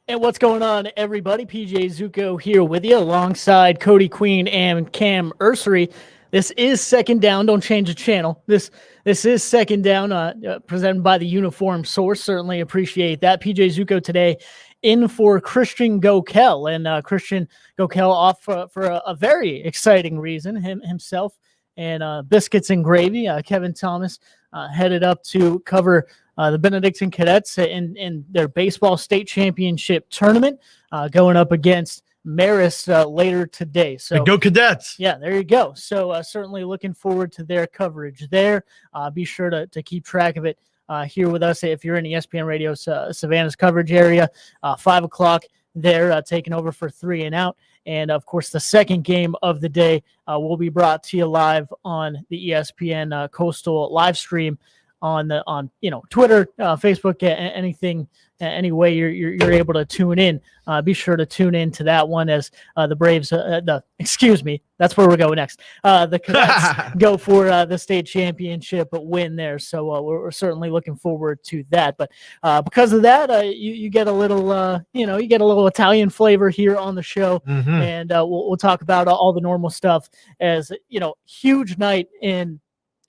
And what's going on, everybody? PJ Zuko here with you alongside Cody Queen and Cam Ursery. This is Second Down. Don't change the channel. This is Second Down, presented by the Uniform Source. Certainly appreciate that. PJ Zuko today in for Christian Gokel, and Christian Gokel off for a very exciting reason. Himself and Biscuits and Gravy. Kevin Thomas headed up to cover the Benedictine Cadets in their baseball state championship tournament, going up against Marist later today. So go Cadets. Yeah, there you go. So certainly looking forward to their coverage there. Be sure to keep track of it here with us if you're in ESPN Radio Savannah's coverage area. 5 o'clock, they're taking over for 3 and Out. And, of course, the second game of the day will be brought to you live on the ESPN Coastal live stream on Twitter, Facebook, anything, any way you're able to tune in. Be sure to tune in to that one as the Braves, that's where we're going next. The Cadets go for the state championship win there. So we're certainly looking forward to that. But because of that, you get a little, you get a little Italian flavor here on the show. Mm-hmm. And we'll talk about all the normal stuff as, huge night in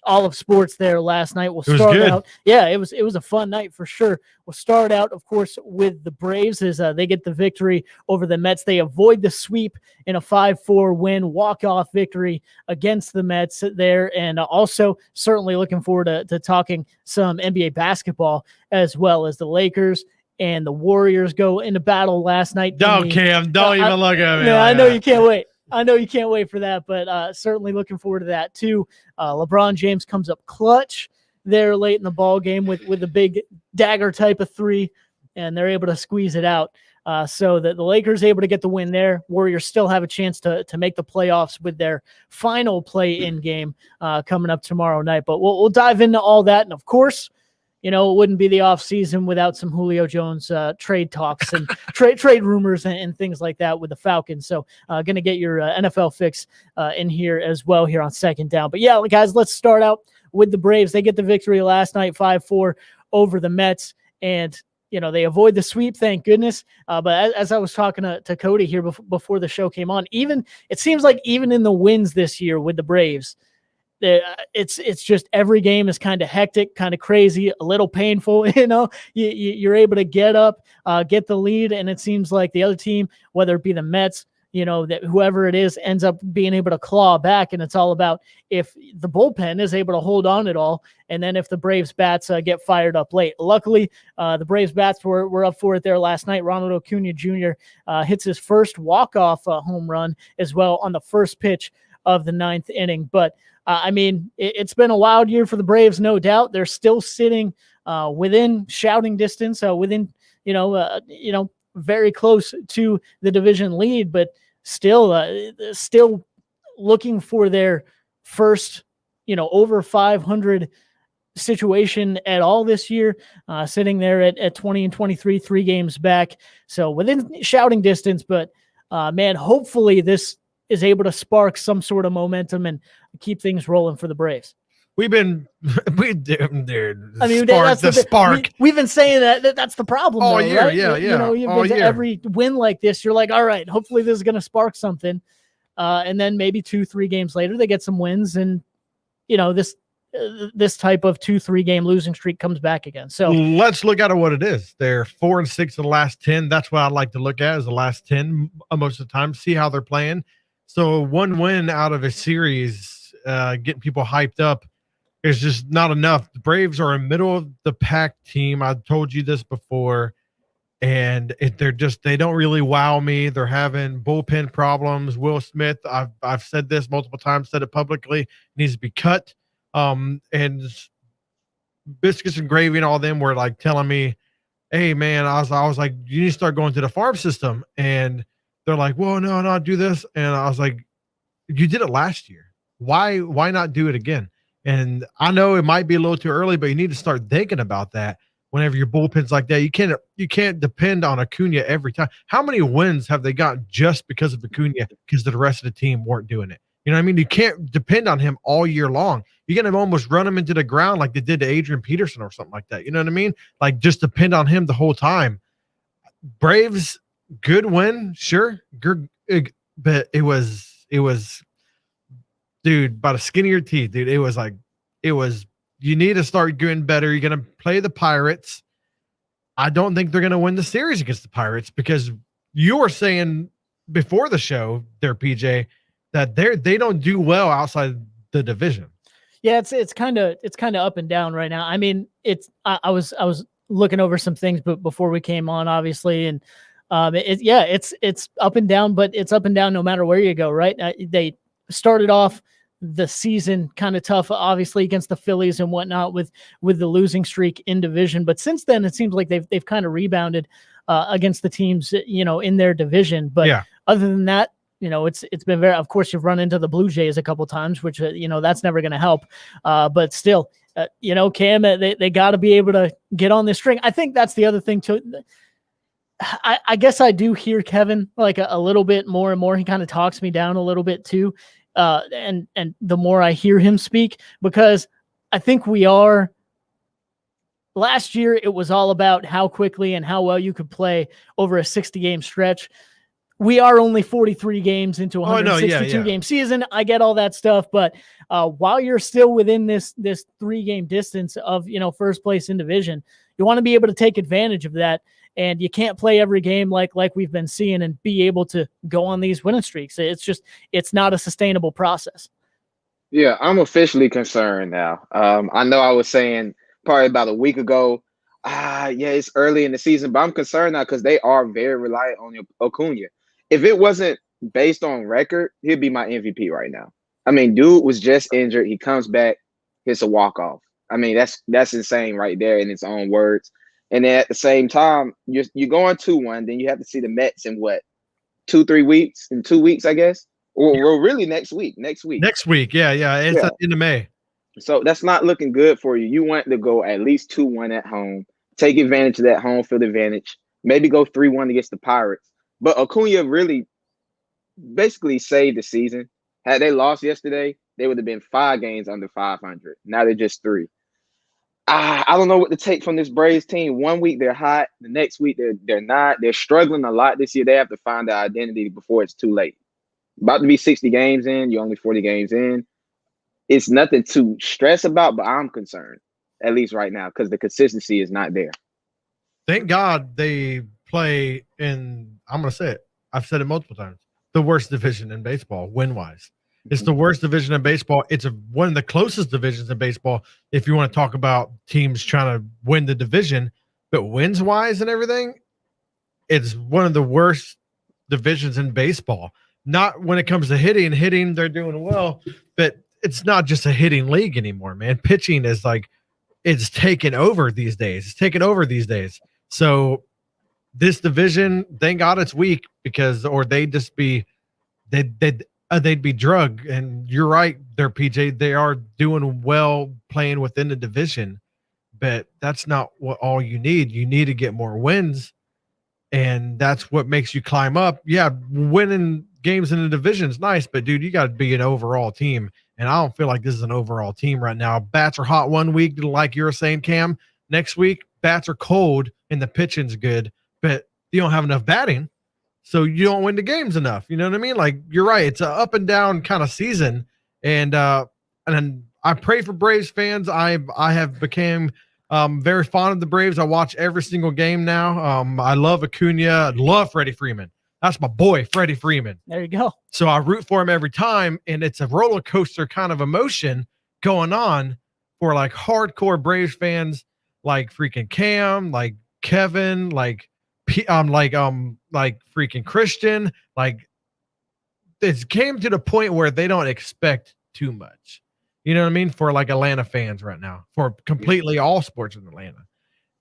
all of sports there last night. We'll start out. Yeah, it was a fun night for sure. We'll start out, of course, with the Braves as they get the victory over the Mets. They avoid the sweep in a 5-4 win, walk-off victory against the Mets there. And also certainly looking forward to talking some NBA basketball as well as the Lakers and the Warriors go into battle last night. Cam, don't even look at me. Yeah, I know you can't wait. I know you can't wait for that, but certainly looking forward to that too. LeBron James comes up clutch there late in the ball game with a big dagger type of 3, and they're able to squeeze it out. So that the Lakers able to get the win there. Warriors still have a chance to make the playoffs with their final play-in game coming up tomorrow night. But we'll dive into all that, and of course, it wouldn't be the off season without some Julio Jones trade talks and trade rumors and things like that with the Falcons. So going to get your NFL fix in here as well here on Second Down. But yeah, guys, let's start out with the Braves. They get the victory last night, 5-4 over the Mets. And, they avoid the sweep, thank goodness. But as I was talking to Cody here before the show came on, it seems like even in the wins this year with the Braves, it's just every game is kind of hectic, kind of crazy, a little painful. You're able to get up, get the lead, and it seems like the other team, whether it be the Mets, that whoever it is ends up being able to claw back. And it's all about if the bullpen is able to hold on at all, and then if the Braves bats get fired up late. Luckily, the Braves bats were up for it there last night. Ronald Acuna Jr. Hits his first walk-off home run as well on the first pitch of the 9th inning. But it's been a wild year for the Braves, no doubt. They're still sitting within shouting distance, within, very close to the division lead, but still looking for their first, over 500 situation at all this year, sitting there at 20 and 23, 3 games back. So within shouting distance, but hopefully this is able to spark some sort of momentum and keep things rolling for the Braves. We've been We've been saying that's the problem all though, year, right? yeah. You've been to every win like this. You're like, all right, hopefully this is going to spark something. And then maybe 2-3 games later, they get some wins, and this type of 2-3 game losing streak comes back again. So let's look at what it is. They're 4-6 of the last 10. That's what I like to look at is the last 10 most of the time. See how they're playing. So one win out of a series, getting people hyped up, is just not enough. The Braves are a middle of the pack team. I've told you this before, and they don't really wow me. They're having bullpen problems. Will Smith, I've said this multiple times, said it publicly, needs to be cut. And Biscuits and Gravy and all them were like telling me, hey man, I was like, you need to start going to the farm system. And they're like, well, no, do this. And I was like, you did it last year. Why not do it again? And I know it might be a little too early, but you need to start thinking about that whenever your bullpen's like that. You can't depend on Acuna every time. How many wins have they got just because of Acuna because the rest of the team weren't doing it? You know what I mean? You can't depend on him all year long. You're going to almost run him into the ground like they did to Adrian Peterson or something like that. You know what I mean? Like just depend on him the whole time. Braves, good win, sure. Good, but it was, dude, by the skin of your teeth, dude. It was, you need to start doing better. You're going to play the Pirates. I don't think they're going to win the series against the Pirates because you were saying before the show there, PJ, that they don't do well outside the division. Yeah, it's kind of up and down right now. I mean, I was looking over some things, but before we came on, obviously, and it's up and down, but it's up and down no matter where you go, right? They started off the season kind of tough, obviously, against the Phillies and whatnot with the losing streak in division, but since then it seems like they've kind of rebounded against the teams, in their division. But other than that, it's been very, of course, you've run into the Blue Jays a couple times, which, that's never going to help. But still, Cam, they got to be able to get on this string. I think that's the other thing too. I guess I do hear Kevin like a little bit more and more. He kind of talks me down a little bit too. And the more I hear him speak, because I think last year it was all about how quickly and how well you could play over a 60-game stretch. We are only 43 games into a 162 game season. I get all that stuff, but while you're still within this 3-game distance of, first place in division, you want to be able to take advantage of that. And you can't play every game like we've been seeing and be able to go on these winning streaks. It's not a sustainable process. Yeah, I'm officially concerned now. I know I was saying probably about a week ago, it's early in the season, but I'm concerned now because they are very reliant on Acuna. If it wasn't based on record, he'd be my MVP right now. I mean, dude was just injured. He comes back, hits a walk-off. I mean, that's insane right there in its own words. And then at the same time, you're going 2-1. Then you have to see the Mets in 2-3 weeks? In 2 weeks, I guess. Or really next week. Next week, yeah. It's at the end of May. So that's not looking good for you. You want to go at least 2-1 at home. Take advantage of that home field advantage. Maybe go 3-1 against the Pirates. But Acuna really basically saved the season. Had they lost yesterday, they would have been 5 games under 500. Now they're just 3. I don't know what to take from this Braves team. 1 week they're hot, the next week they're not. They're struggling a lot this year. They have to find their identity before it's too late. About to be 60 games in, you're only 40 games in. It's nothing to stress about, but I'm concerned, at least right now, because the consistency is not there. Thank God they play in, I'm going to say it, I've said it multiple times, the worst division in baseball, win-wise. It's the worst division in baseball. It's one of the closest divisions in baseball if you want to talk about teams trying to win the division. But wins-wise and everything, it's one of the worst divisions in baseball. Not when it comes to hitting. Hitting, they're doing well. But it's not just a hitting league anymore, man. Pitching is it's taken over these days. So this division, thank God it's weak or they'd just be they'd be drugged. And you're right there, PJ. They are doing well playing within the division, but that's not what all you need. You need to get more wins, and that's what makes you climb up. Yeah, winning games in the division is nice, but dude, you got to be an overall team. And I don't feel like this is an overall team right now. Bats are hot 1 week, like you were saying, Cam. Next week, bats are cold and the pitching's good, but you don't have enough batting. So you don't win the games enough. You know what I mean? Like, you're right. It's an up and down kind of season. And I pray for Braves fans. I have became very fond of the Braves. I watch every single game now. I love Acuna. I love Freddie Freeman. That's my boy, Freddie Freeman. There you go. So I root for him every time. And it's a roller coaster kind of emotion going on for like hardcore Braves fans, like freaking Cam, like Kevin, like freaking Christian. Like, it came to the point where they don't expect too much. You know what I mean? For like Atlanta fans right now, for completely all sports in Atlanta.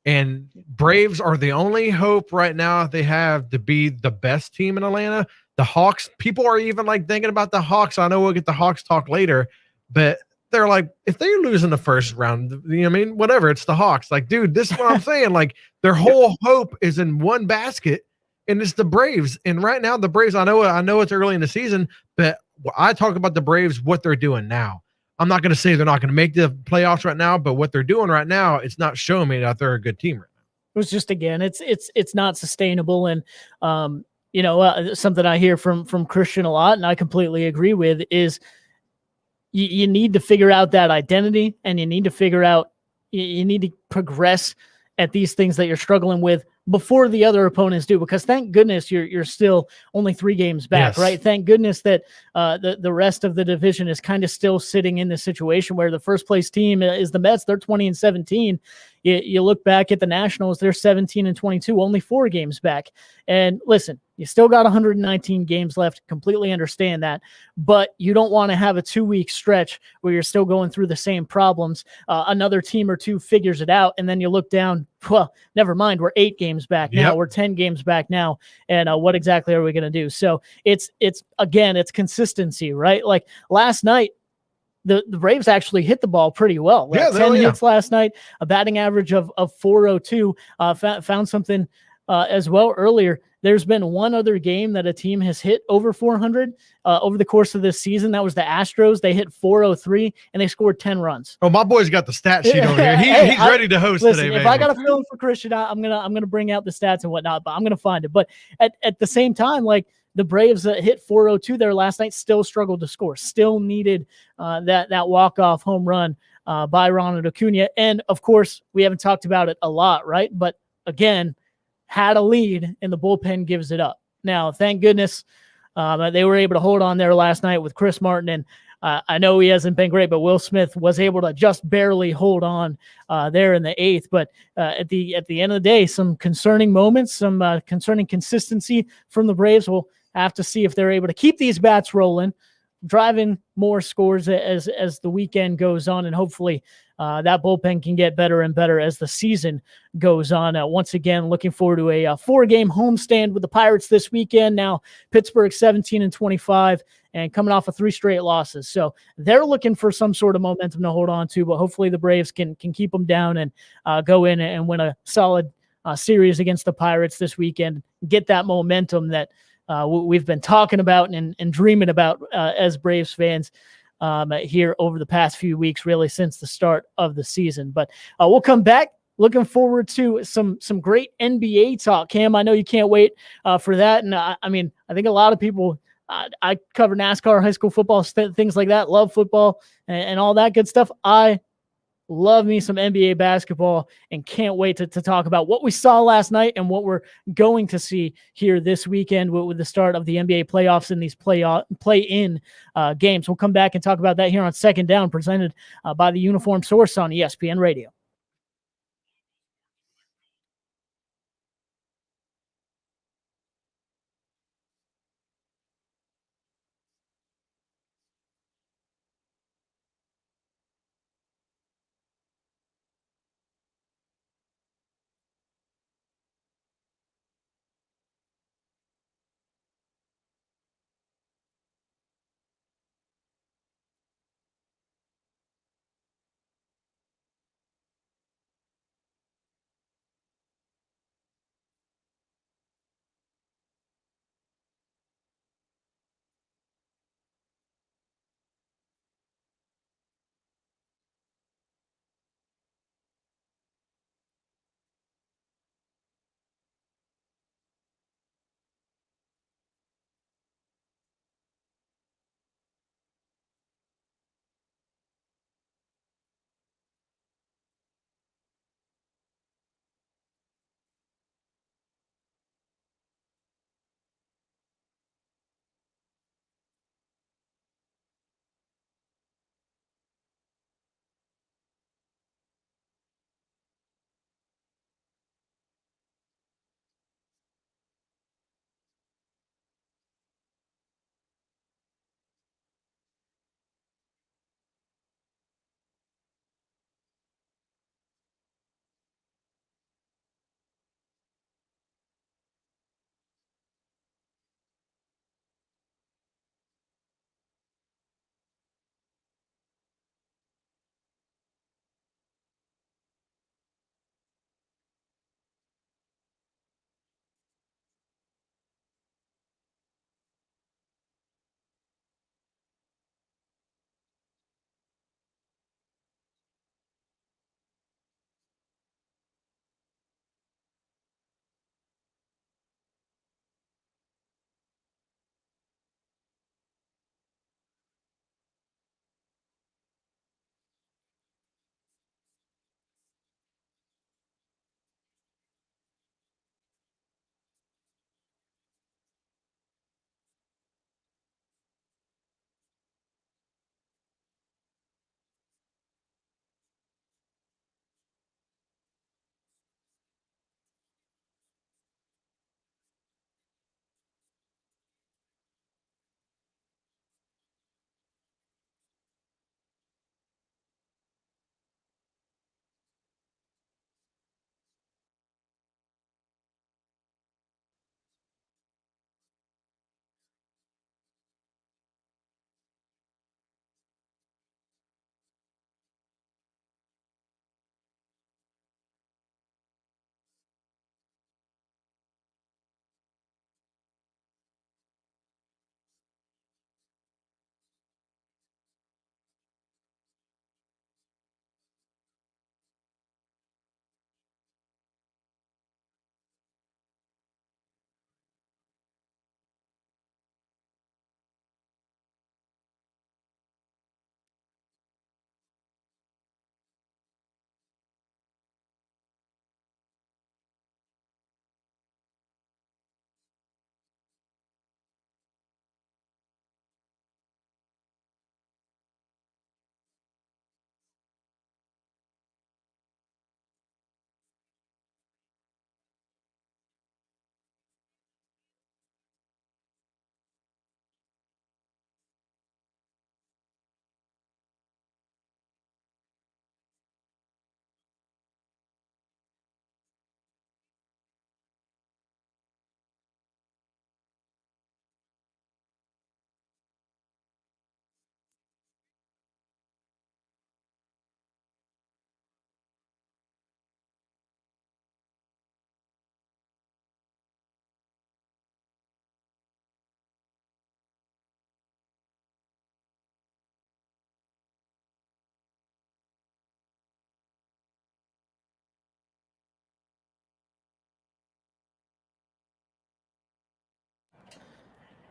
And Braves are the only hope right now they have to be the best team in Atlanta. The Hawks, people are even like thinking about the Hawks. I know we'll get the Hawks talk later, but they're like, if they lose in the first round, you know what I mean? Whatever, it's the Hawks. Like, dude, this is what I'm saying. Like, their whole hope is in one basket, and it's the Braves. And right now, the Braves, I know it's early in the season, but I talk about the Braves, what they're doing now. I'm not going to say they're not going to make the playoffs right now, but what they're doing right now, it's not showing me that they're a good team right now. was just, again, it's not sustainable. And something I hear from Christian a lot, and I completely agree with, is you need to figure out that identity, and you need to figure out, you need to progress at these things that you're struggling with before the other opponents do, because thank goodness you're still only 3 games back, Yes. right? Thank goodness that the rest of the division is kind of still sitting in this situation where the first place team is the Mets. They're 20-17. You look back at the Nationals, they're 17-22, only 4 games back. And listen, you still got 119 games left. Completely understand that, but you don't want to have a 2-week stretch where you're still going through the same problems. Another team or two figures it out, and then you look down. Well, never mind. We're 8 games back now. Yep. We're 10 games back now, and what exactly are we going to do? So it's consistency, right? Like last night, the Braves actually hit the ball pretty well. Yeah, 10 hits last night, a batting average of 402. Found something as well earlier. There's been one other game that a team has hit over 400 over the course of this season. That was the Astros. They hit 403 and they scored 10 runs. Oh, my boy's got the stat sheet over here. He's ready to host listen, today, if man. I got a feeling for Christian, I'm gonna bring out the stats and whatnot, but I'm gonna find it. But at the same time, like the Braves hit 402 there last night, still struggled to score, still needed that walk-off home run by Ronald Acuna. And of course, we haven't talked about it a lot, right? But again, had a lead and the bullpen gives it up. Now, thank goodness they were able to hold on there last night with Chris Martin. And I know he hasn't been great, but Will Smith was able to just barely hold on there in the 8th. But at the end of the day, some concerning moments, some concerning consistency from the Braves. We'll have to see if they're able to keep these bats rolling, driving more scores as the weekend goes on, and hopefully that bullpen can get better and better as the season goes on. Once again, looking forward to a 4-game homestand with the Pirates this weekend. Now Pittsburgh 17-25 and coming off of 3 straight losses, so they're looking for some sort of momentum to hold on to. But hopefully the Braves can keep them down and go in and win a solid series against the Pirates this weekend. Get that momentum that we've been talking about and dreaming about as Braves fans here over the past few weeks, really since the start of the season. But we'll come back. Looking forward to some great NBA talk. Cam, I know you can't wait for that. And I think a lot of people, I cover NASCAR, high school football, things like that, love football and all that good stuff. I love me some NBA basketball and can't wait to talk about what we saw last night and what we're going to see here this weekend with the start of the NBA playoffs and these play-in games. We'll come back and talk about that here on Second Down, presented by the Uniform Source on ESPN Radio.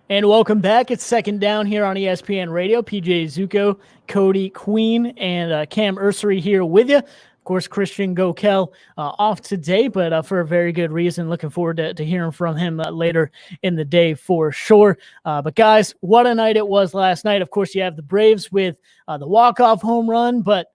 And welcome back. It's Second Down here on ESPN Radio. PJ Zuko, Cody Queen, and Cam Ursery here with you. Of course, Christian Gokel off today, but for a very good reason. Looking forward to hearing from him later in the day for sure. But guys, what a night it was last night. Of course, you have the Braves with the walk-off home run, but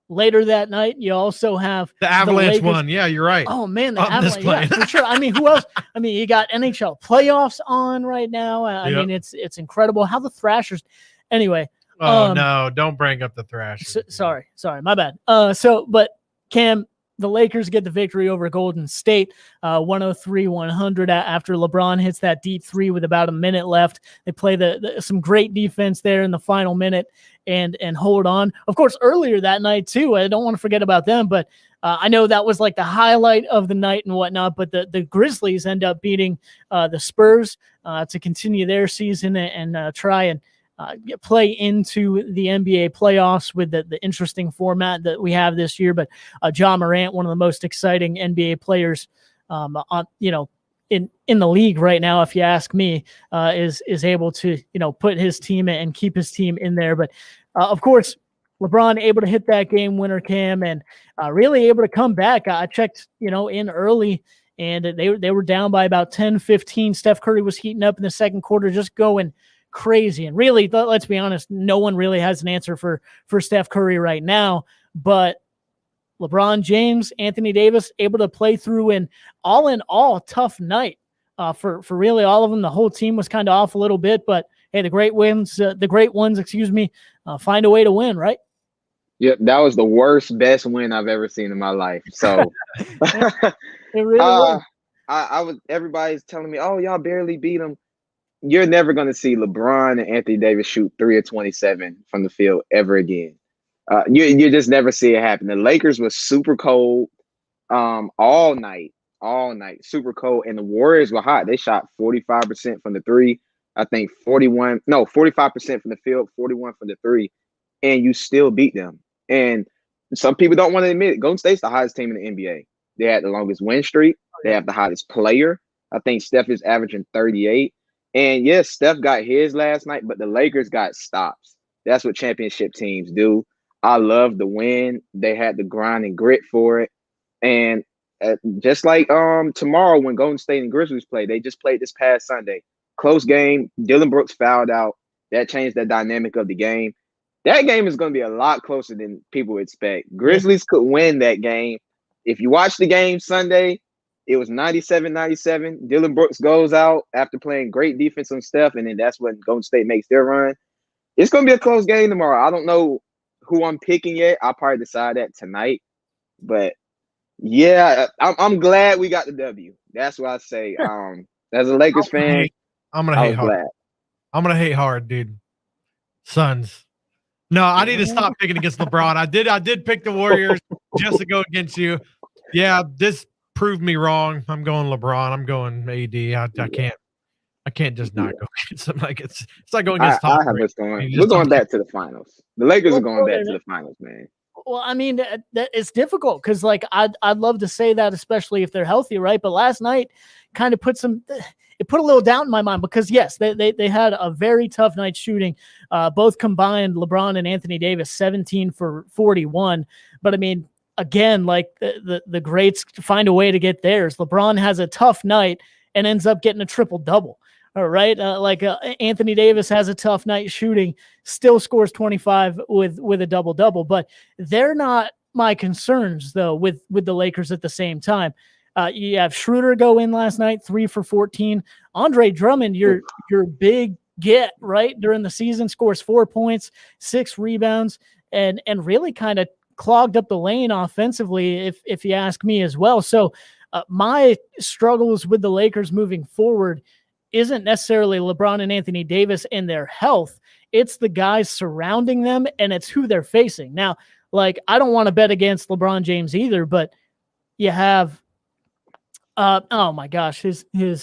later that night, you also have the Avalanche one. Yeah, you're right. Oh, man, the Avalanche, yeah, for sure. I mean, who else? I mean, you got NHL playoffs on right now. I mean, it's incredible how the Thrashers – anyway. Oh, no, don't bring up the Thrashers. Sorry, my bad. But Cam, the Lakers get the victory over Golden State, 103-100 after LeBron hits that deep three with about a minute left. They play some great defense there in the final minute and hold on. Of course, earlier that night too, I don't want to forget about them, but I know that was like the highlight of the night and whatnot, but the Grizzlies end up beating the Spurs to continue their season and try and play into the NBA playoffs with the interesting format that we have this year. But Ja Morant, one of the most exciting NBA players, in the league right now, if you ask me, is able to put his team and keep his team in there. But of course, LeBron able to hit that game winner, Cam, and really able to come back. I checked, in early. And they were down by about 10-15. Steph Curry was heating up in the second quarter, just going crazy. And really, let's be honest, no one really has an answer for Steph Curry right now. But LeBron James, Anthony Davis, able to play through an all tough night for really all of them. The whole team was kind of off a little bit, but hey, the great ones, find a way to win, right? Yep, that was the best win I've ever seen in my life. So it really was. I was, everybody's telling me, oh, y'all barely beat them. You're never going to see LeBron and Anthony Davis shoot 3 of 27 from the field ever again. You just never see it happen. The Lakers was super cold all night, super cold. And the Warriors were hot. They shot 45% from the three. I think 45% from the field, 41 from the three. And you still beat them. And some people don't want to admit it. Golden State's the hottest team in the NBA. They had the longest win streak. They have the hottest player. I think Steph is averaging 38. And yes, Steph got his last night, but the Lakers got stops. That's what championship teams do. I love the win. They had the grind and grit for it. And just like tomorrow when Golden State and Grizzlies play, they just played this past Sunday. Close game. Dylan Brooks fouled out. That changed the dynamic of the game. That game is going to be a lot closer than people expect. Grizzlies could win that game. If you watch the game Sunday, it was 97-97. Dylan Brooks goes out after playing great defense on Steph, and then that's when Golden State makes their run. It's going to be a close game tomorrow. I don't know who I'm picking yet. I'll probably decide that tonight. But, yeah, I'm glad we got the W. That's what I say. As a Lakers fan, I'm going to hate hard. I'm going to hate hard, dude. Suns. No, I need to stop picking against LeBron. I did pick the Warriors just to go against you. Yeah, this proved me wrong. I'm going LeBron. I'm going AD. I can't just not go against them. Like it's like going against Tom Brady. We're going back to the finals. The Lakers are going back to the finals, man. Well, I mean, it's difficult because, like, I'd love to say that, especially if they're healthy, right? But last night kind of put a little doubt in my mind because, yes, they had a very tough night shooting. Both combined, LeBron and Anthony Davis, 17 for 41. But, I mean, again, like the greats find a way to get theirs. LeBron has a tough night and ends up getting a triple-double. All right. Anthony Davis has a tough night shooting, still scores 25 with a double-double, but they're not my concerns though with the Lakers at the same time. You have Schroeder go in last night, 3 for 14. Andre Drummond, your big get right during the season, scores 4 points, 6 rebounds, and really kind of clogged up the lane offensively, if you ask me as well. So my struggles with the Lakers moving forward isn't necessarily LeBron and Anthony Davis and their health. It's the guys surrounding them, and it's who they're facing. Now, like, I don't want to bet against LeBron James either, but you have, oh my gosh, you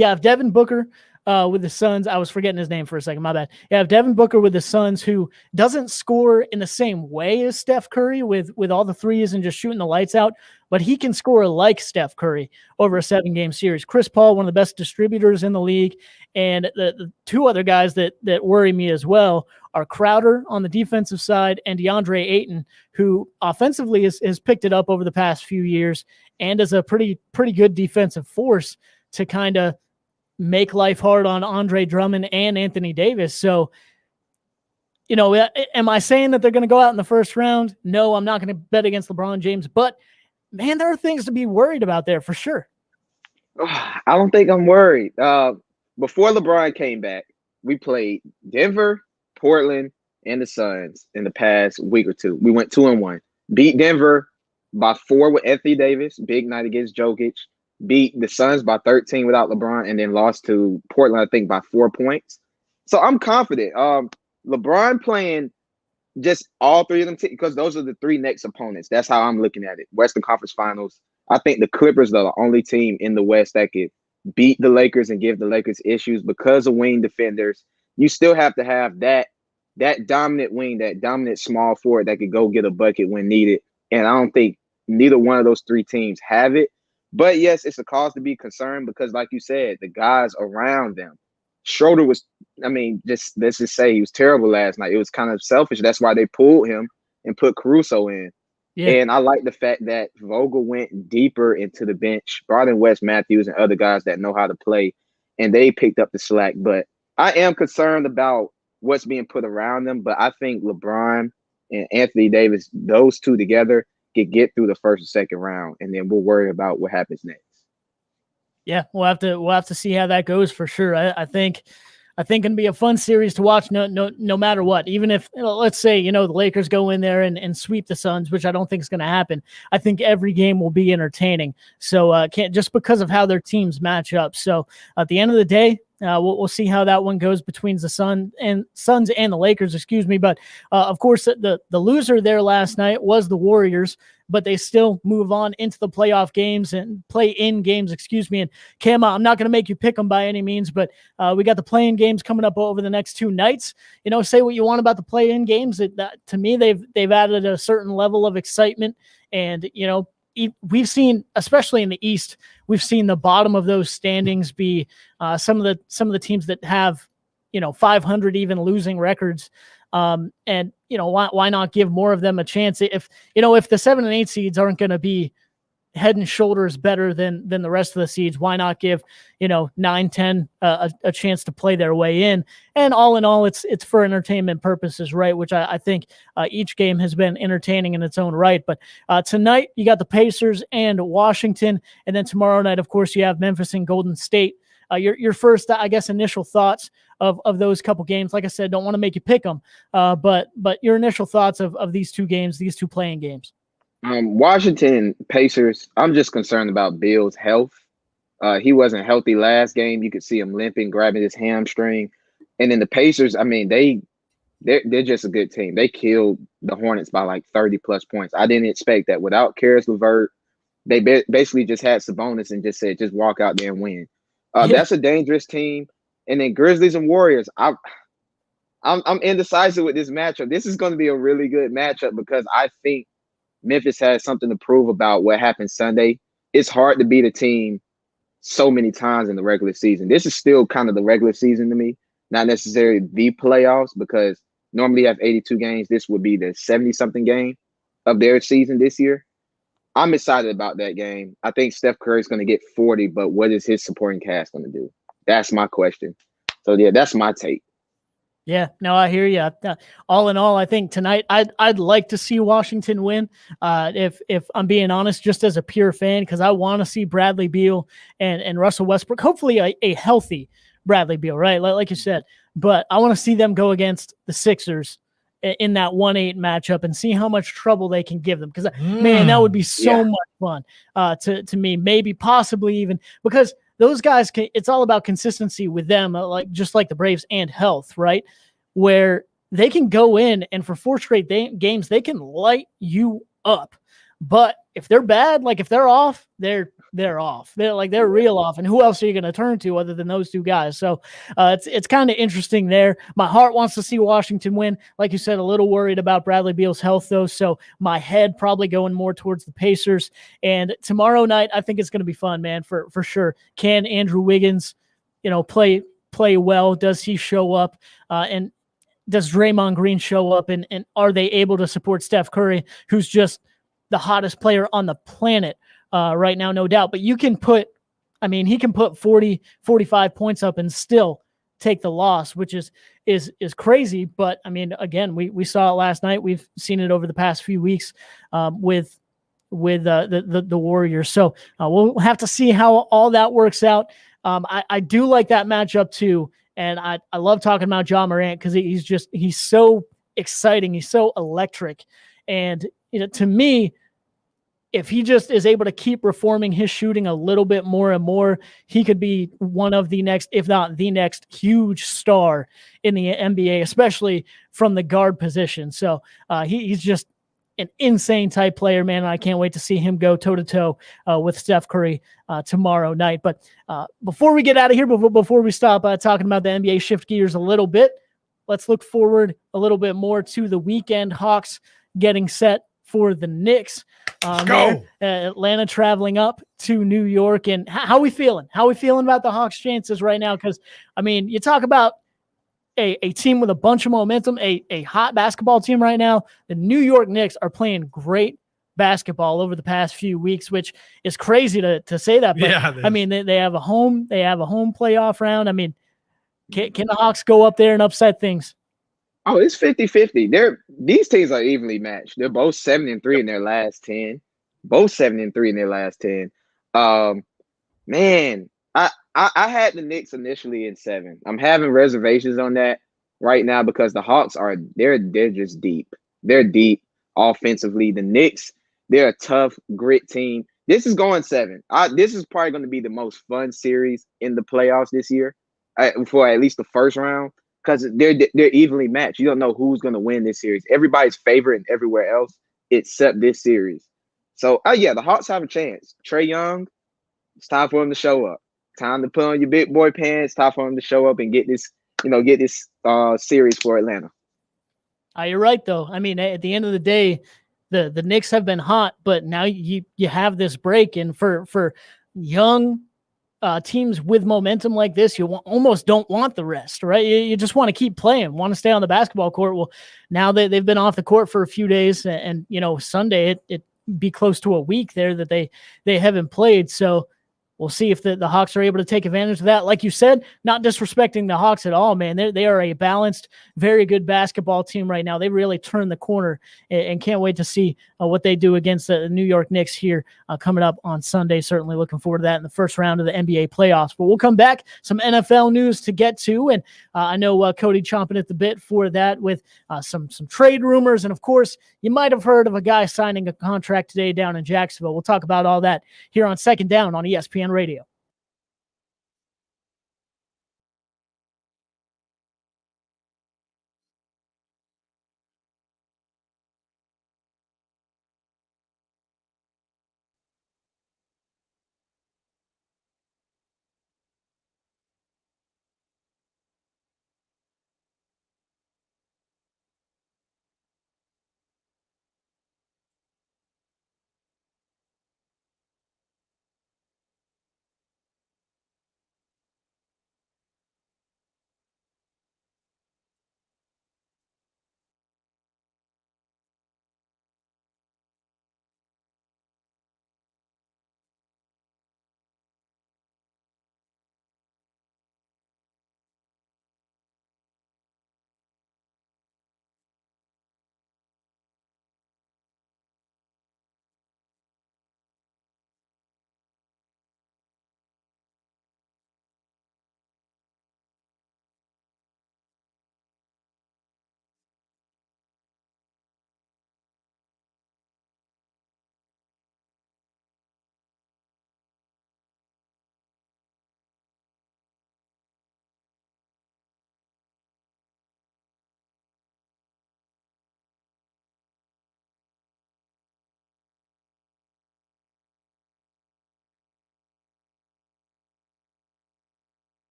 have Devin Booker, with the Suns. I was forgetting his name for a second. My bad. You have Devin Booker with the Suns, who doesn't score in the same way as Steph Curry with all the threes and just shooting the lights out, but he can score like Steph Curry over a 7-game series. Chris Paul, one of the best distributors in the league, and the two other guys that worry me as well are Crowder on the defensive side and DeAndre Ayton, who offensively has picked it up over the past few years and is a pretty good defensive force to kind of make life hard on Andre Drummond and Anthony Davis. So, am I saying that they're going to go out in the first round? No, I'm not going to bet against LeBron James, but man, there are things to be worried about there for sure. I don't think I'm worried. Before LeBron came back, we played Denver, Portland, and the Suns in the past week or two. We went 2-1, beat Denver by 4 with Anthony Davis, big night against Jokic. Beat the Suns by 13 without LeBron, and then lost to Portland, I think, by 4 points. So I'm confident. LeBron playing just all three of them because those are the 3 next opponents. That's how I'm looking at it. Western Conference Finals. I think the Clippers are the only team in the West that could beat the Lakers and give the Lakers issues because of wing defenders. You still have to have that dominant wing, that dominant small forward that could go get a bucket when needed. And I don't think neither one of those 3 teams have it. But yes, it's a cause to be concerned because, like you said, the guys around them. Schroeder was, let's just say he was terrible last night. It was kind of selfish. That's why they pulled him and put Caruso in. Yeah. And I like the fact that Vogel went deeper into the bench, brought in Wes Matthews and other guys that know how to play, and they picked up the slack. But I am concerned about what's being put around them. But I think LeBron and Anthony Davis, those two together, could get through the first and second round, and then we'll worry about what happens next. Yeah, we'll have to see how that goes for sure. I think it'll be a fun series to watch no matter what. Even if, let's say, the Lakers go in there and sweep the Suns, which I don't think is going to happen. I think every game will be entertaining. So can't just because of how their teams match up. So at the end of the day, we'll see how that one goes between the Suns and the Lakers, excuse me. But of course, the loser there last night was the Warriors, but they still move on into the playoff games and play-in games, excuse me. And Cam, I'm not going to make you pick them by any means, but we got the play-in games coming up over the next 2 nights. Say what you want about the play-in games. To me, they've added a certain level of excitement, and we've seen, especially in the East, we've seen the bottom of those standings be some of the teams that have 500 even losing records. And why not give more of them a chance? If the 7 and 8 seeds aren't going to be head and shoulders better than the rest of the seeds, why not give 9, 10 a chance to play their way in? And all in all, it's for entertainment purposes, right? Which I think each game has been entertaining in its own right. But tonight you got the Pacers and Washington, and then tomorrow night, of course, you have Memphis and Golden State. Your first, I guess, initial thoughts of those couple games. Like I said, don't want to make you pick them, but your initial thoughts of these 2 games, these 2 playing games. Washington Pacers, I'm just concerned about Bill's health. He wasn't healthy last game. You could see him limping, grabbing his hamstring. And then the Pacers, they're just a good team. They killed the Hornets by like 30-plus points. I didn't expect that. Without Karis LeVert, they basically just had Sabonis and just said, just walk out there and win. That's a dangerous team. And then Grizzlies and Warriors, I'm indecisive with this matchup. This is going to be a really good matchup because I think Memphis has something to prove about what happened Sunday. It's hard to beat a team so many times in the regular season. This is still kind of the regular season to me, not necessarily the playoffs, because normally you have 82 games. This would be the 70-something game of their season this year. I'm excited about that game. I think Steph Curry is going to get 40, but what is his supporting cast going to do? That's my question. So, yeah, that's my take. Yeah, no, I hear you. All in all, I think tonight I'd like to see Washington win. If I'm being honest, just as a pure fan, because I want to see Bradley Beal and Russell Westbrook, hopefully a healthy Bradley Beal, right? Like you said, but I want to see them go against the Sixers in that 1-8 matchup and see how much trouble they can give them. Because man, that would be so much fun to me. Maybe possibly even because those guys it's all about consistency with them, just like the Braves, and health, right? Where they can go in and for 4 straight games, they can light you up. But if they're bad, like if they're off, they're they're off. They're real off. And who else are you going to turn to other than those two guys? So it's kind of interesting there. My heart wants to see Washington win. Like you said, a little worried about Bradley Beal's health, though. So my head probably going more towards the Pacers. And tomorrow night, I think it's going to be fun, man, for sure. Can Andrew Wiggins, play well? Does he show up? And does Draymond Green show up? And are they able to support Steph Curry, who's just the hottest player on the planet right now, no doubt. But he can put 40, 45 points up and still take the loss, which is crazy. But I mean, again, we saw it last night. We've seen it over the past few weeks with the Warriors. So we'll have to see how all that works out. I do like that matchup too. And I love talking about Ja Morant because he's so exciting. He's so electric. And to me, if he just is able to keep reforming his shooting a little bit more and more, he could be one of the next, if not the next, huge star in the NBA, especially from the guard position. So he's just an insane type player, man. And I can't wait to see him go toe-to-toe with Steph Curry tomorrow night. But before we get out of here, before we stop talking about the NBA, shift gears a little bit, let's look forward a little bit more to the weekend. Hawks getting set for the Knicks. Let's go. Atlanta traveling up to New York. And how are we feeling? How are we feeling about the Hawks' chances right now? Because, I mean, you talk about a team with a bunch of momentum, a hot basketball team right now. The New York Knicks are playing great basketball over the past few weeks, which is crazy to say that. But, Yeah, I mean, they have a home playoff round. I mean, can the Hawks go up there and upset things? Oh, it's 50-50. These teams are evenly matched. They're both 7-3 in their last 10. Both 7-3 in their last 10. Man, I had the Knicks initially in 7. I'm having reservations on that right now because the Hawks they're just deep. They're deep offensively. The Knicks, they're a tough grit team. This is going 7. This is probably going to be the most fun series in the playoffs this year, for at least the first round. Because they're evenly matched. You don't know who's going to win this series. Everybody's favorite everywhere else except this series. So, yeah, the Hawks have a chance. Trae Young, it's time for him to show up. Time to put on your big boy pants. Time for him to show up and get this series for Atlanta. You're right, though. I mean, at the end of the day, the Knicks have been hot, but now you have this break, and for young teams with momentum like this, you almost don't want the rest, right? You just want to keep playing, want to stay on the basketball court. Well, now they've been off the court for a few days, and Sunday it be close to a week there that they haven't played. So we'll see if the Hawks are able to take advantage of that. Like you said, not disrespecting the Hawks at all, man. They are a balanced, very good basketball team right now. They really turned the corner and can't wait to see what they do against the New York Knicks here coming up on Sunday. Certainly looking forward to that in the first round of the NBA playoffs. But we'll come back. Some NFL news to get to. And I know Cody chomping at the bit for that with some trade rumors. And, of course, you might have heard of a guy signing a contract today down in Jacksonville. We'll talk about all that here on Second Down on ESPN Radio.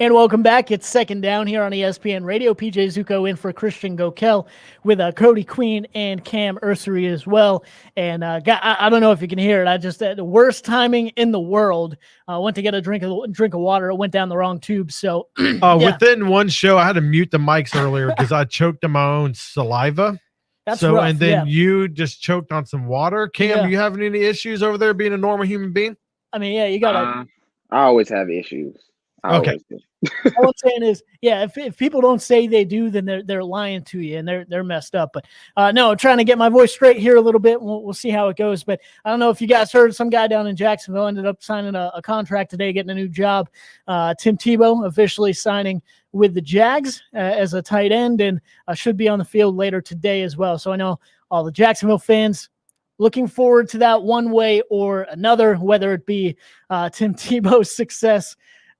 And welcome back. It's Second Down here on ESPN Radio. PJ Zuko in for Christian Gokel with Cody Queen and Cam Ursery as well. And I don't know if you can hear it. I just the worst timing in the world. Went to get a drink of water. It went down the wrong tube. So yeah. Within one show, I had to mute the mics earlier because I choked on my own saliva. That's so, rough, and then yeah. you just choked on some water. Cam, Yeah. you having any issues over there being a normal human being? I mean, yeah, you gotta. I always have issues. Okay. Always do. All I'm saying is, yeah, if people don't say they do, then they're lying to you and they're messed up. But no, I'm trying to get my voice straight here a little bit. We'll see how it goes. But I don't know if you guys heard, some guy down in Jacksonville ended up signing a contract today, getting a new job. Tim Tebow officially signing with the Jags as a tight end, and should be on the field later today as well. So I know all the Jacksonville fans looking forward to that one way or another, whether it be Tim Tebow's success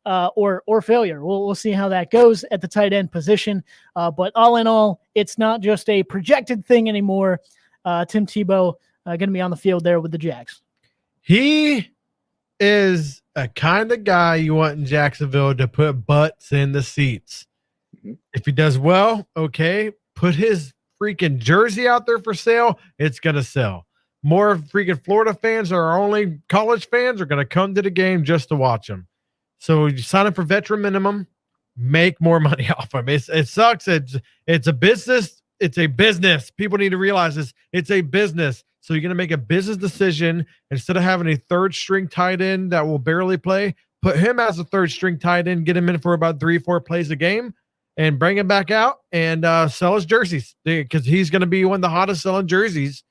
or failure. We'll see how that goes at the tight end position. But all in all, it's not just a projected thing anymore. Tim Tebow going to be on the field there with the Jags. He is a kind of guy you want in Jacksonville to put butts in the seats. Mhm. If he does well, okay, put his freaking jersey out there for sale. It's going to sell. More freaking Florida fans or only college fans are going to come to the game just to watch him. So you sign up for veteran minimum, make more money off him. It sucks. It's a business. It's a business. People need to realize this. It's a business. So you're going to make a business decision instead of having a third string tight end that will barely play. Put him as a third string tight end, get him in for about 3-4 plays a game, and bring him back out and sell his jerseys because he's going to be one of the hottest selling jerseys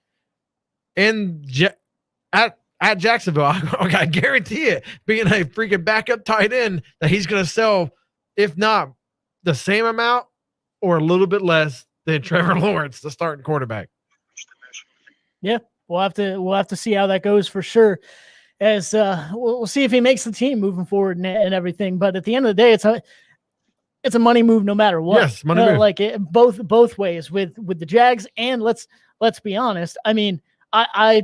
at Jacksonville. I guarantee it, being a freaking backup tight end, that he's going to sell, if not the same amount or a little bit less than Trevor Lawrence, the starting quarterback. Yeah, we'll have to see how that goes for sure. As we'll see if he makes the team moving forward and everything. But at the end of the day, it's a money move no matter what. Yes, money move. Like both ways with the Jags. And let's be honest. I mean, I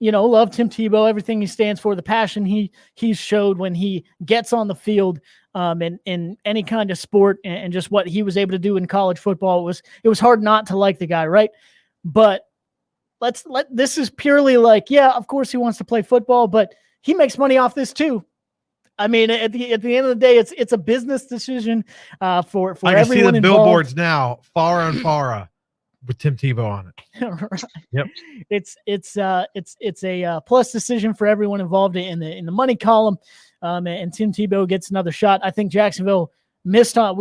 love Tim Tebow, everything he stands for, the passion he showed when he gets on the field in any kind of sport, and just what he was able to do in college football. It was hard not to like the guy, right? But this is purely like, yeah, of course he wants to play football, but he makes money off this too. I mean, at the end of the day, it's a business decision for I can everyone see the involved. billboards now, Farah and Farah, with Tim Tebow on it. Right. Yep. It's a plus decision for everyone involved in the money column. And Tim Tebow gets another shot. I think Jacksonville missed on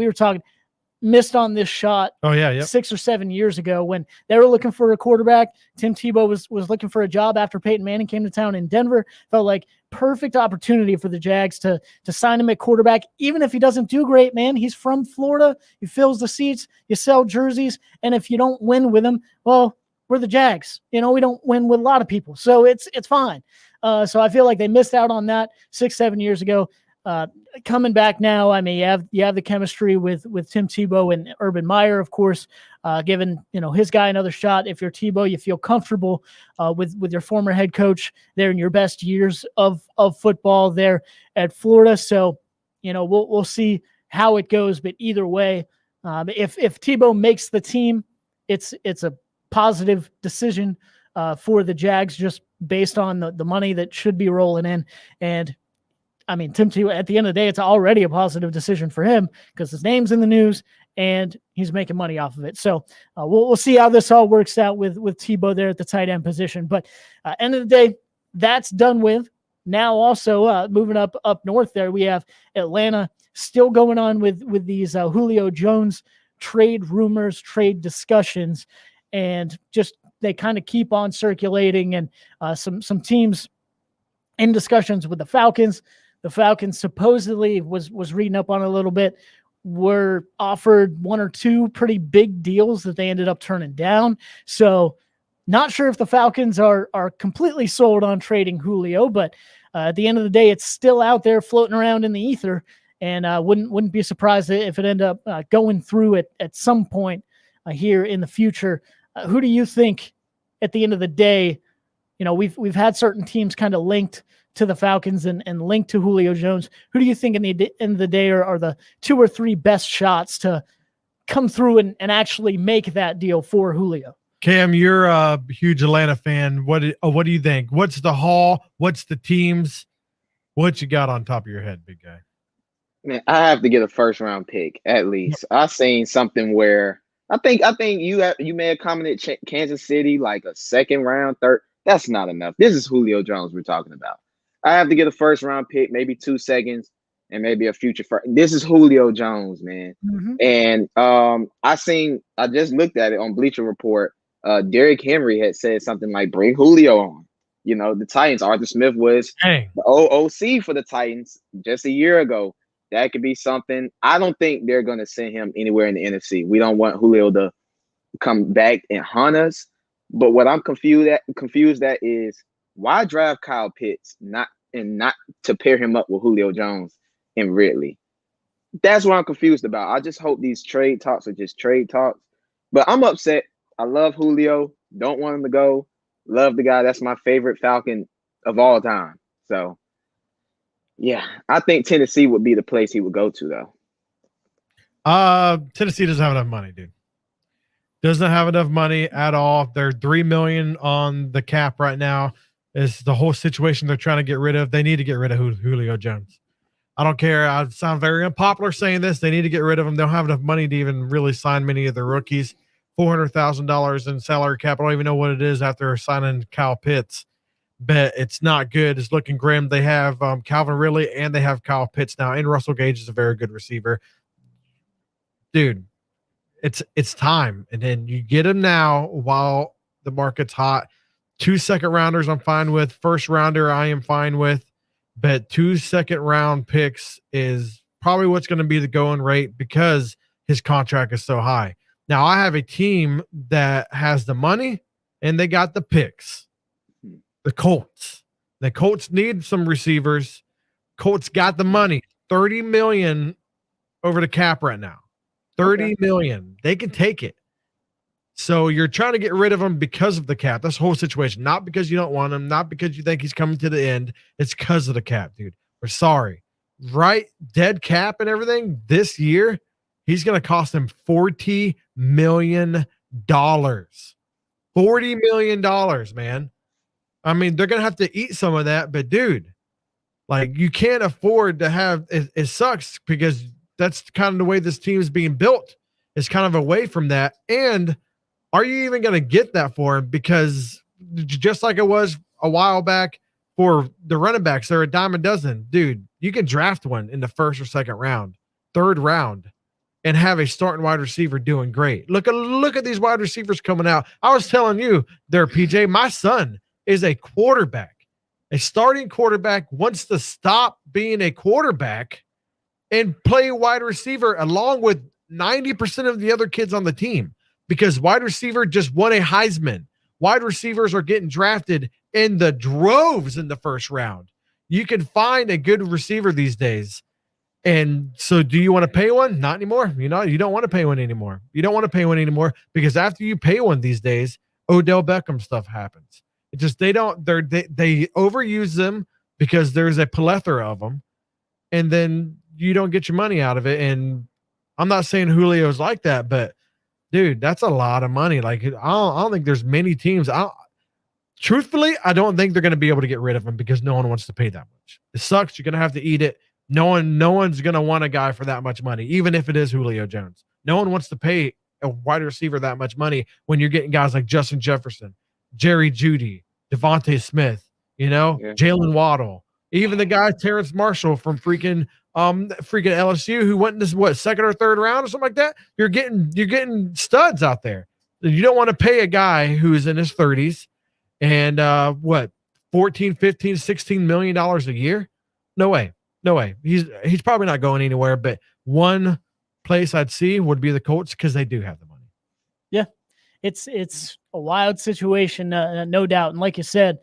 this shot. Oh yeah, yep. 6 or 7 years ago when they were looking for a quarterback. Tim Tebow was looking for a job after Peyton Manning came to town in Denver. Felt like perfect opportunity for the Jags to sign him at quarterback. Even if he doesn't do great, man, he's from Florida. He fills the seats. You sell jerseys. And if you don't win with him, well, we're the Jags. We don't win with a lot of people. So it's fine. So I feel like they missed out on that 6-7 years ago. Coming back now, I mean, you have the chemistry with Tim Tebow and Urban Meyer, of course, giving his guy another shot. If you're Tebow, you feel comfortable with your former head coach there in your best years of football there at Florida. So we'll see how it goes. But either way, if Tebow makes the team, it's a positive decision for the Jags, just based on the money that should be rolling in. And I mean, Tim Tebow, at the end of the day, it's already a positive decision for him because his name's in the news and he's making money off of it. So we'll see how this all works out with Tebow there at the tight end position. But end of the day, that's done with. Now also moving up north there, we have Atlanta still going on with these Julio Jones trade rumors, trade discussions, and just they kind of keep on circulating, and some teams in discussions with the Falcons. The Falcons supposedly was reading up on it a little bit, were offered one or two pretty big deals that they ended up turning down. So not sure if the Falcons are completely sold on trading Julio, but at the end of the day, it's still out there floating around in the ether, and wouldn't be surprised if it ended up going through at some point here in the future. Who do you think at the end of the day, we've had certain teams kind of linked to the Falcons and linked to Julio Jones. Who do you think in the end of the day are the 2 or 3 best shots to come through and actually make that deal for Julio? Cam, you're a huge Atlanta fan. What do you think? What's the haul? What's the teams? What you got on top of your head, big guy? Man, I have to get a first round pick at least. I seen something where I think you may have commented Kansas City like a second round, third. That's not enough. This is Julio Jones we're talking about. I have to get a first round pick, maybe 2 seconds, and maybe a future first. This is Julio Jones, man. Mm-hmm. And I just looked at it on Bleacher Report. Derrick Henry had said something like, "Bring Julio on." You know, the Titans. Arthur Smith was the OOC for the Titans just a year ago. That could be something. I don't think they're going to send him anywhere in the NFC. We don't want Julio to come back and hunt us. But what I'm confused at is why draft Kyle Pitts not to pair him up with Julio Jones and Ridley. That's what I'm confused about. I just hope these trade talks are just trade talks. But I'm upset. I love Julio. Don't want him to go. Love the guy. That's my favorite Falcon of all time. So, yeah, I think Tennessee would be the place he would go to, though. Tennessee doesn't have enough money, dude. Doesn't have enough money at all. They're $3 million on the cap right now. It's the whole situation they're trying to get rid of. They need to get rid of Julio Jones. I don't care. I sound very unpopular saying this. They need to get rid of him. They don't have enough money to even really sign many of their rookies. $400,000 in salary cap. I don't even know what it is after signing Kyle Pitts, but it's not good. It's looking grim. They have Calvin Ridley and they have Kyle Pitts now, and Russell Gage is a very good receiver. Dude, it's time. And then you get him now while the market's hot. 2 second rounders I'm fine with. First rounder I am fine with. But 2 second round picks is probably what's going to be the going rate because his contract is so high. Now, I have a team that has the money and they got the picks. The Colts. The Colts need some receivers. Colts got the money. $30 million over the cap right now. $30 million. They can take it. So you're trying to get rid of him because of the cap. That's the whole situation. Not because you don't want him, not because you think he's coming to the end. It's because of the cap, dude. We're sorry. Right? Dead cap and everything this year, he's going to cost them $40 million. $40 million, man. I mean, they're going to have to eat some of that, but dude, like you can't afford to have it sucks because that's kind of the way this team is being built. It's kind of away from that. And are you even going to get that for him? Because just like it was a while back for the running backs, they're a dime a dozen. Dude, you can draft one in the first or second round, third round, and have a starting wide receiver doing great. Look at these wide receivers coming out. I was telling you there, PJ, my son is a quarterback. A starting quarterback wants to stop being a quarterback and play wide receiver along with 90% of the other kids on the team because wide receiver just won a Heisman. Wide receivers are getting drafted in the droves in the first round. You can find a good receiver these days. And so do you want to pay one? Not anymore. You don't want to pay one anymore. You don't want to pay one anymore because after you pay one these days, Odell Beckham stuff happens. It just, they overuse them because there's a plethora of them. And then you don't get your money out of it. And I'm not saying Julio's like that, but dude, that's a lot of money. Like, I don't think there's many teams. Truthfully, I don't think they're going to be able to get rid of him because no one wants to pay that much. It sucks. You're going to have to eat it. No one's going to want a guy for that much money, even if it is Julio Jones. No one wants to pay a wide receiver that much money when you're getting guys like Justin Jefferson, Jerry Jeudy, Devontae Smith, Jalen Waddle, even the guy Terrence Marshall from freaking LSU who went in this second or third round or something like that. You're getting studs out there. You don't want to pay a guy who's in his 30s and 14, 15, 16 million dollars a year. No way. He's probably not going anywhere, but one place I'd see would be the Colts because they do have the money. Yeah. It's a wild situation, no doubt. And like you said,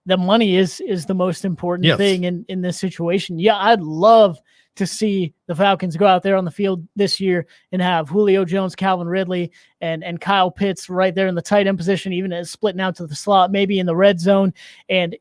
the money is the most important thing in this situation. Yeah, I'd love to see the Falcons go out there on the field this year and have Julio Jones, Calvin Ridley, and Kyle Pitts right there in the tight end position, even as splitting out to the slot, maybe in the red zone. And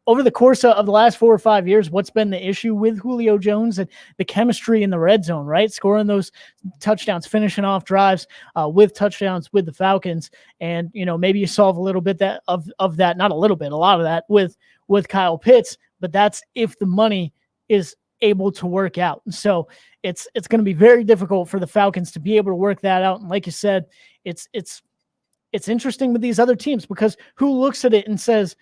over the course of the last 4 or 5 years, what's been the issue with Julio Jones and the chemistry in the red zone, right? Scoring those touchdowns, finishing off drives with touchdowns with the Falcons. And, maybe you solve a little bit of that, not a little bit, a lot of that with Kyle Pitts, but that's if the money is able to work out. And so it's going to be very difficult for the Falcons to be able to work that out. And like you said, it's interesting with these other teams because who looks at it and says,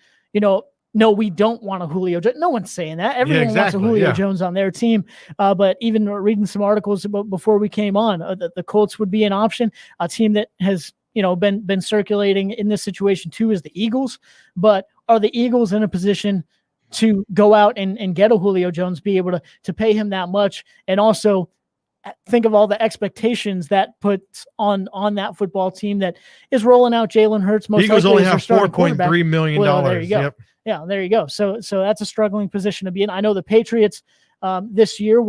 no, we don't want a Julio Jones. No one's saying that. Everyone wants a Julio Jones on their team. But even reading some articles before we came on, the Colts would be an option. A team that has, been circulating in this situation too is the Eagles. But are the Eagles in a position to go out and get a Julio Jones, be able to pay him that much, and also think of all the expectations that puts on that football team that is rolling out Jalen Hurts. Most Eagles likely only have $4.3 million. Well, there you go. Yep. Yeah, there you go. So that's a struggling position to be in. I know the Patriots this year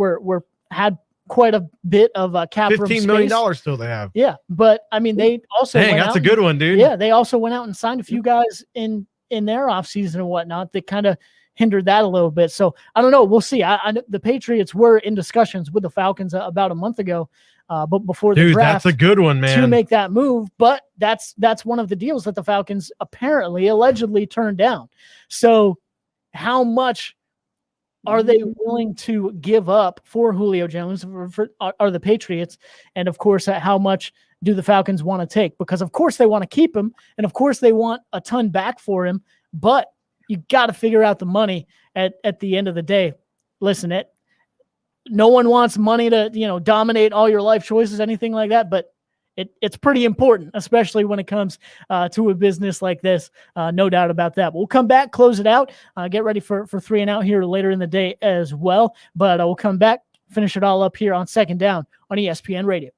had quite a bit of cap room space. $15 million still they have. Yeah, but I mean they also that's a good one, dude. Yeah, they also went out and signed a few guys in their offseason and whatnot that kind of hindered that a little bit. So I don't know. We'll see. The Patriots were in discussions with the Falcons about a month ago, but before the draft, that's a good one, man, to make that move. But that's one of the deals that the Falcons allegedly turned down. So how much are they willing to give up for Julio Jones are the Patriots? And of course, how much do the Falcons want to take? Because of course they want to keep him, and of course they want a ton back for him, but you got to figure out the money at the end of the day. Listen, no one wants money to, dominate all your life choices, anything like that, but it's pretty important, especially when it comes to a business like this. No doubt about that. We'll come back, close it out, get ready for 3 and Out here later in the day as well. But we'll come back, finish it all up here on Second Down on ESPN Radio.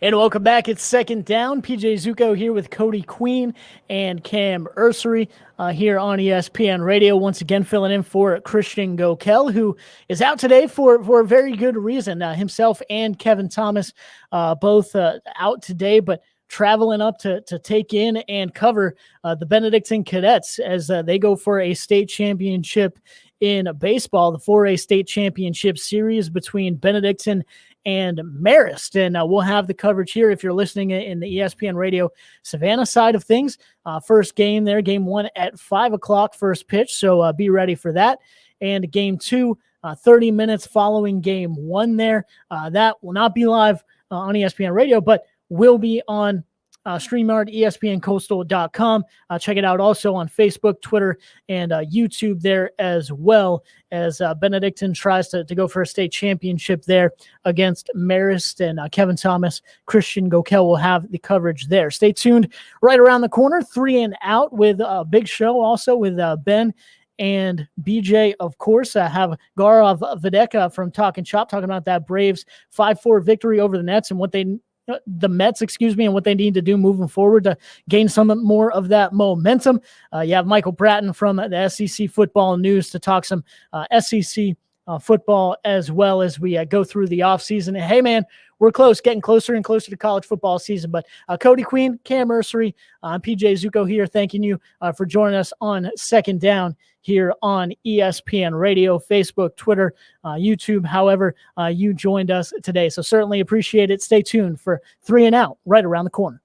And welcome back. It's Second Down. PJ Zuko here with Cody Queen and Cam Ursery here on ESPN Radio. Once again, filling in for Christian Gokel, who is out today for a very good reason. Himself and Kevin Thomas both out today, but traveling up to take in and cover the Benedictine Cadets as they go for a state championship in baseball, the 4A state championship series between Benedictine and Marist. And we'll have the coverage here if you're listening in the ESPN Radio Savannah side of things. First game there, game 1 at 5 o'clock, first pitch. So be ready for that. And game 2, 30 minutes following game 1 there. That will not be live on ESPN Radio, but will be on StreamYard, ESPNCoastal.com. Check it out also on Facebook, Twitter, and YouTube there as well, as Benedictine tries to go for a state championship there against Marist, and Kevin Thomas, Christian Gokel will have the coverage there. Stay tuned. Right around the corner, 3 and Out with a big show also with Ben and BJ, of course. Have Gaurav Videka from Talking Chop talking about that Braves 5-4 victory over the Mets and what they and what they need to do moving forward to gain some more of that momentum. You have Michael Bratton from the SEC Football News to talk some SEC football as well as we go through the offseason. And hey, man, we're getting closer and closer to college football season. But Cody Queen, Cam Ursery, I'm PJ Zuko here, thanking you for joining us on Second Down here on ESPN Radio, Facebook, Twitter, YouTube, however you joined us today. So certainly appreciate it. Stay tuned for 3 and Out right around the corner.